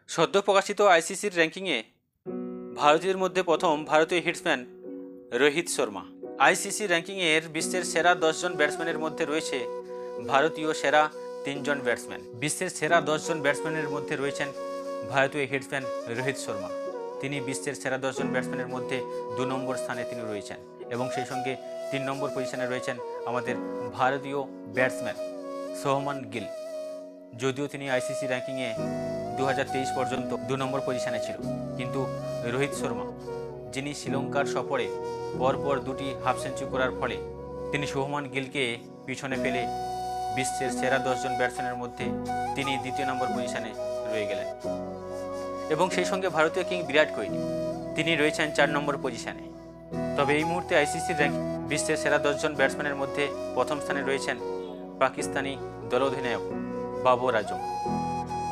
সদ্য প্রকাশিত আইসিসির র্যাঙ্কিংয়ে ভারতীয়দের মধ্যে প্রথম ভারতীয় হিটসম্যান রোহিত শর্মা। আইসিসি র্যাঙ্কিংয়ের বিশ্বের সেরা 10 জন ব্যাটসম্যানের মধ্যে রয়েছে ভারতীয় সেরা 3 জন ব্যাটসম্যান। বিশ্বের সেরা 10 জন ব্যাটসম্যানের মধ্যে রয়েছেন ভারতীয় হিটসম্যান রোহিত শর্মা। তিনি বিশ্বের সেরা 10 জন ব্যাটসম্যানের মধ্যে 2 নম্বর স্থানে তিনি রয়েছেন এবং সেই সঙ্গে 3 নম্বর পজিশনে রয়েছেন আমাদের ভারতীয় ব্যাটসম্যান শুভমান গিল। যদিও তিনি আইসিসি র্যাঙ্কিংয়ে 2023 পর্যন্ত 2 নম্বর পজিশনে ছিল, কিন্তু রোহিত শর্মা, যিনি শ্রীলঙ্কার সফরে পরপর 2টি হাফ সেঞ্চুরি করার ফলে তিনি শুভমান গিলকে পিছনে ফেলে বিশ্বের সেরা 10 জন ব্যাটসম্যানের মধ্যে তিনি 2য় নম্বর পজিশনে রয়ে গেলেন। এবং সেই সঙ্গে ভারতীয় কিং বিরাট কোহলি, তিনি রয়েছেন 4 নম্বর পজিশনে। তবে এই মুহূর্তে আইসিসির র্যাঙ্কিং বিশ্বের সেরা 10 জন ব্যাটসম্যানের মধ্যে প্রথম স্থানে রয়েছেন পাকিস্তানি দলাধিনায়ক বাবর আজম।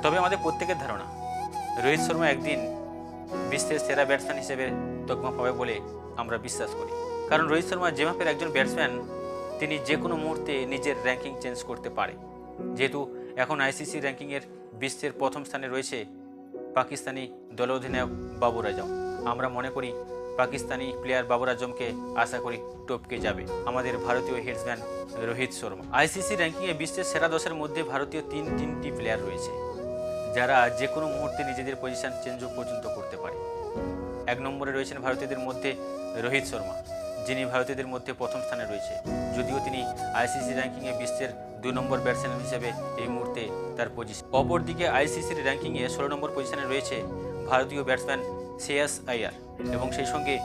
তবে আমাদের প্রত্যেকের ধারণা রোহিত শর্মা একদিন বিশ্বের সেরা ব্যাটসম্যান হিসেবে তকমা পাবে বলে আমরা বিশ্বাস করি। কারণ রোহিত শর্মা যে মাপের একজন ব্যাটসম্যান, তিনি যে কোনো মুহূর্তে নিজের র্যাঙ্কিং চেঞ্জ করতে পারে। যেহেতু এখন আইসিসি র্যাঙ্কিংয়ের বিশ্বের প্রথম স্থানে রয়েছে পাকিস্তানি দলাধিনায়ক বাবর আজম, আমরা মনে করি পাকিস্তানি প্লেয়ার বাবর আজমকে আশা করি টপকে যাবে আমাদের ভারতীয় হিটসম্যান রোহিত শর্মা। আইসিসি র্যাঙ্কিংয়ে বিশ্বের সেরা 10-এর মধ্যে ভারতীয় তিনটি প্লেয়ার রয়েছে যারা যে কোনো মুহূর্তে নিজেদের পজিশন চেঞ্জও পর্যন্ত করতে পারে। 1 নম্বরে রয়েছেন ভারতীয়দের মধ্যে রোহিত শর্মা, যিনি ভারতীয়দের মধ্যে প্রথম স্থানে রয়েছে, যদিও তিনি আইসিসি র্যাঙ্কিংয়ে বিশ্বের 2 নম্বর ব্যাটসম্যান হিসেবে এই মুহূর্তে তার পজিশন। অপরদিকে আইসিসির র্যাঙ্কিংয়ে 16 নম্বর পজিশনে রয়েছে ভারতীয় ব্যাটসম্যান শ্রেয়াস আইয়ার এবং সেই সঙ্গে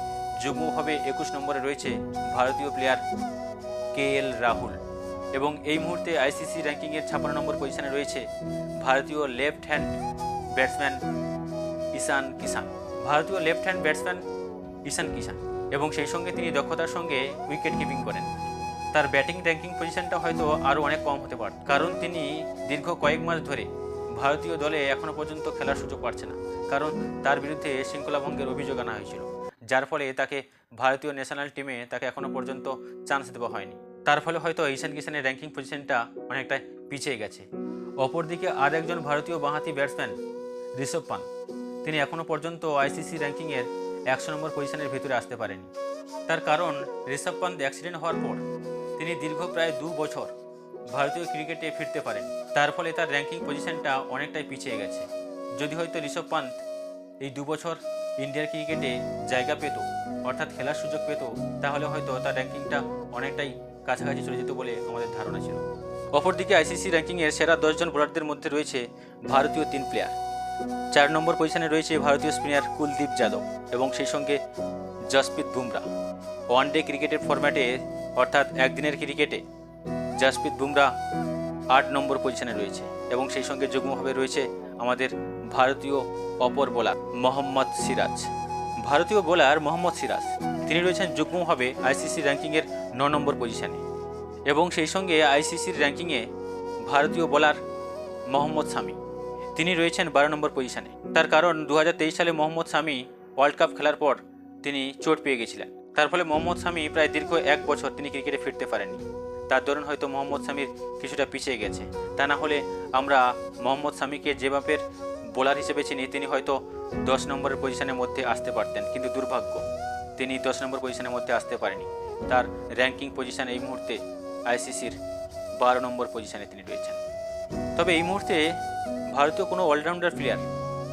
যুগ্মভাবে 21 নম্বরে রয়েছে ভারতীয় প্লেয়ার KL রাহুল। এবং এই মুহূর্তে আইসিসি র্যাঙ্কিংয়ের 56 নম্বর পজিশনে রয়েছে ভারতীয় লেফট হ্যান্ড ব্যাটসম্যান ঈশান কিষান। এবং সেই সঙ্গে তিনি দক্ষতার সঙ্গে উইকেট কিপিং করেন। তার ব্যাটিং র্যাঙ্কিং পজিশনটা হয়তো আরও অনেক কম হতে পারে, কারণ তিনি দীর্ঘ কয়েক মাস ধরে ভারতীয় দলে এখনও পর্যন্ত খেলার সুযোগ পাচ্ছে না, কারণ তার বিরুদ্ধে শৃঙ্খলা ভঙ্গের অভিযোগ আনা হয়েছিল, যার ফলে তাকে ভারতীয় ন্যাশনাল টিমে তাকে এখনও পর্যন্ত চান্স দেওয়া হয়নি। তার ফলে হয়তো ঈশান কিষানের র্যাঙ্কিং পজিশনটা অনেকটা পিছিয়ে গেছে। অপরদিকে আর একজন ভারতীয় বাঁহাতি ব্যাটসম্যান ঋষভ পান্ত, তিনি এখনও পর্যন্ত আইসিসি র্যাঙ্কিংয়ের 100 নম্বর পজিশনের ভেতরে আসতে পারেনি। তার কারণ ঋষভ পান্ত অ্যাক্সিডেন্ট হওয়ার পর তিনি দীর্ঘ প্রায় 2 বছর ভারতীয় ক্রিকেটে ফিরতে পারেন, তার ফলে তার র্যাঙ্কিং পজিশনটা অনেকটাই পিছিয়ে গেছে। যদি হয়তো ঋষভ পান্ত এই 2 বছর ইন্ডিয়ার ক্রিকেটে জায়গা পেত, অর্থাৎ খেলার সুযোগ পেত, তাহলে হয়তো তার র্যাঙ্কিংটা অনেকটাই কাছাকাছি চলে যেত বলে আমাদের ধারণা ছিল। অপরদিকে আইসিসি র্যাঙ্কিংয়ের সেরা 10 জন বোলারদের মধ্যে রয়েছে ভারতীয় 3 প্লেয়ার। 4 নম্বর পজিশনে রয়েছে ভারতীয় স্পিনার কুলদীপ যাদব এবং সেই সঙ্গে জসপ্রীত বুমরা। ওয়ানডে ক্রিকেটের ফরম্যাটে অর্থাৎ একদিনের ক্রিকেটে জসপ্রীত বুমরা 8 নম্বর পজিশনে রয়েছে এবং সেই সঙ্গে যুগ্মভাবে রয়েছে আমাদের ভারতীয় অপর বোলার মোহাম্মদ সিরাজ। তিনি রয়েছেন যুগ্মভাবে আইসিসি র্যাঙ্কিংয়ের 9 নম্বর পজিশনে এবং সেই সঙ্গে আইসিসির র্যাঙ্কিংয়ে ভারতীয় বোলার মোহাম্মদ শামি, তিনি রয়েছেন 12 নম্বর পজিশনে। তার কারণ 2023 সালে মোহাম্মদ শামি ওয়ার্ল্ড কাপ খেলার পর তিনি চোট পেয়ে গেছিলেন, তার ফলে মোহাম্মদ শামি প্রায় দীর্ঘ 1 বছর তিনি ক্রিকেটে ফিরতে পারেননি। তার দরুন হয়তো মোহাম্মদ শামির কিছুটা পিছিয়ে গেছে। তা না হলে আমরা মোহাম্মদ শামিকে যে মাপের বোলার হিসেবে চিনি, তিনি হয়তো 10 নম্বরের পজিশনের মধ্যে আসতে পারতেন, কিন্তু দুর্ভাগ্য তিনি 10 নম্বর পজিশনের মধ্যে আসতে পারেনি। তার র্যাঙ্কিং পজিশন এই মুহূর্তে আইসিসির 12 নম্বর পজিশনে তিনি রয়েছেন। তবে এই মুহূর্তে ভারতীয় কোনো অলরাউন্ডার প্লেয়ার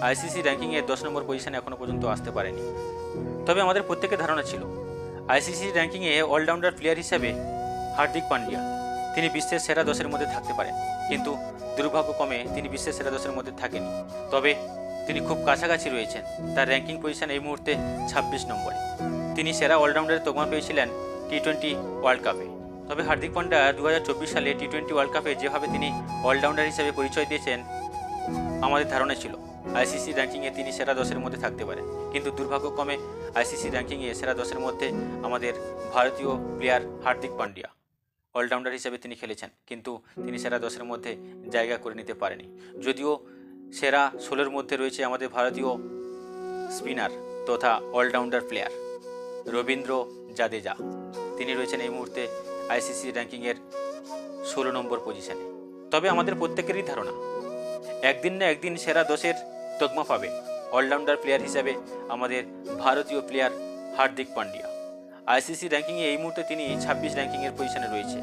আইসিসি র্যাঙ্কিংয়ে 10 নম্বর পজিশনে এখনও পর্যন্ত আসতে পারেনি। তবে আমাদের প্রত্যেকের ধারণা ছিল আইসিসি র্যাঙ্কিংয়ে অলরাউন্ডার প্লেয়ার হিসেবে হার্দিক পান্ডিয়া তিনি বিশ্বের সেরা 10-এর মধ্যে থাকতে পারেন, কিন্তু দুর্ভাগ্যক্রমে তিনি বিশ্বের সেরা 10-এর মধ্যে থাকেনি। তবে তিনি খুব কাছাকাছি রয়েছেন। তার র্যাঙ্কিং পজিশন এই মুহূর্তে 26 নম্বরে। তিনি সেরা অলরাউন্ডারের তকমা পেয়েছিলেন টি20 ওয়ার্ল্ড কাপে। তবে হার্দিক পান্ডিয়া 2024 সালে টি20 ওয়ার্ল্ড কাপে যেভাবে তিনি অলরাউন্ডার হিসেবে পরিচয় দিয়েছেন, আমাদের ধারণা ছিল আইসিসি র্যাঙ্কিংয়ে তিনি সেরা 10-এর মধ্যে থাকতে পারেন, কিন্তু দুর্ভাগ্যক্রমে আইসিসি র্যাঙ্কিংয়ে সেরা 10-এর মধ্যে আমাদের ভারতীয় প্লেয়ার হার্দিক পান্ডিয়া অলরাউন্ডার হিসেবে তিনি খেলেছেন, কিন্তু তিনি সেরা 10-এর মধ্যে জায়গা করে নিতে পারেনি। যদিও সেরা 16-এর মধ্যে রয়েছে আমাদের ভারতীয় স্পিনার তথা অলরাউন্ডার প্লেয়ার রবীন্দ্র জাদেজা, তিনি রয়েছেন এই মুহূর্তে আইসিসি র্যাঙ্কিংয়ের 16 নম্বর পজিশনে। তবে আমাদের প্রত্যেকেরই ধারণা একদিন না একদিন সেরা 10-এর তকমা পাবে। অলরাউন্ডার প্লেয়ার হিসাবে আমাদের ভারতীয় প্লেয়ার হার্দিক পান্ডিয়া। আইসিসি র্যাঙ্কিংয়ে এই মুহূর্তে তিনি 26 র্যাঙ্কিংয়ের পজিশনে রয়েছে।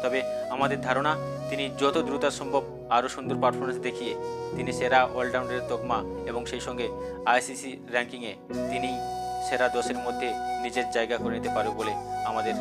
তবে আমাদের ধারণা তিনি যত দ্রুত সম্ভব আরও সুন্দর পারফরমেন্স দেখিয়ে তিনি সেরা অলরাউন্ডারের তকমা এবং সেই সঙ্গে আইসিসি র্যাঙ্কিংয়ে তিনি সেরা 10-এর মধ্যে নিজের জায়গা করে নিতে পারবে বলে আমাদের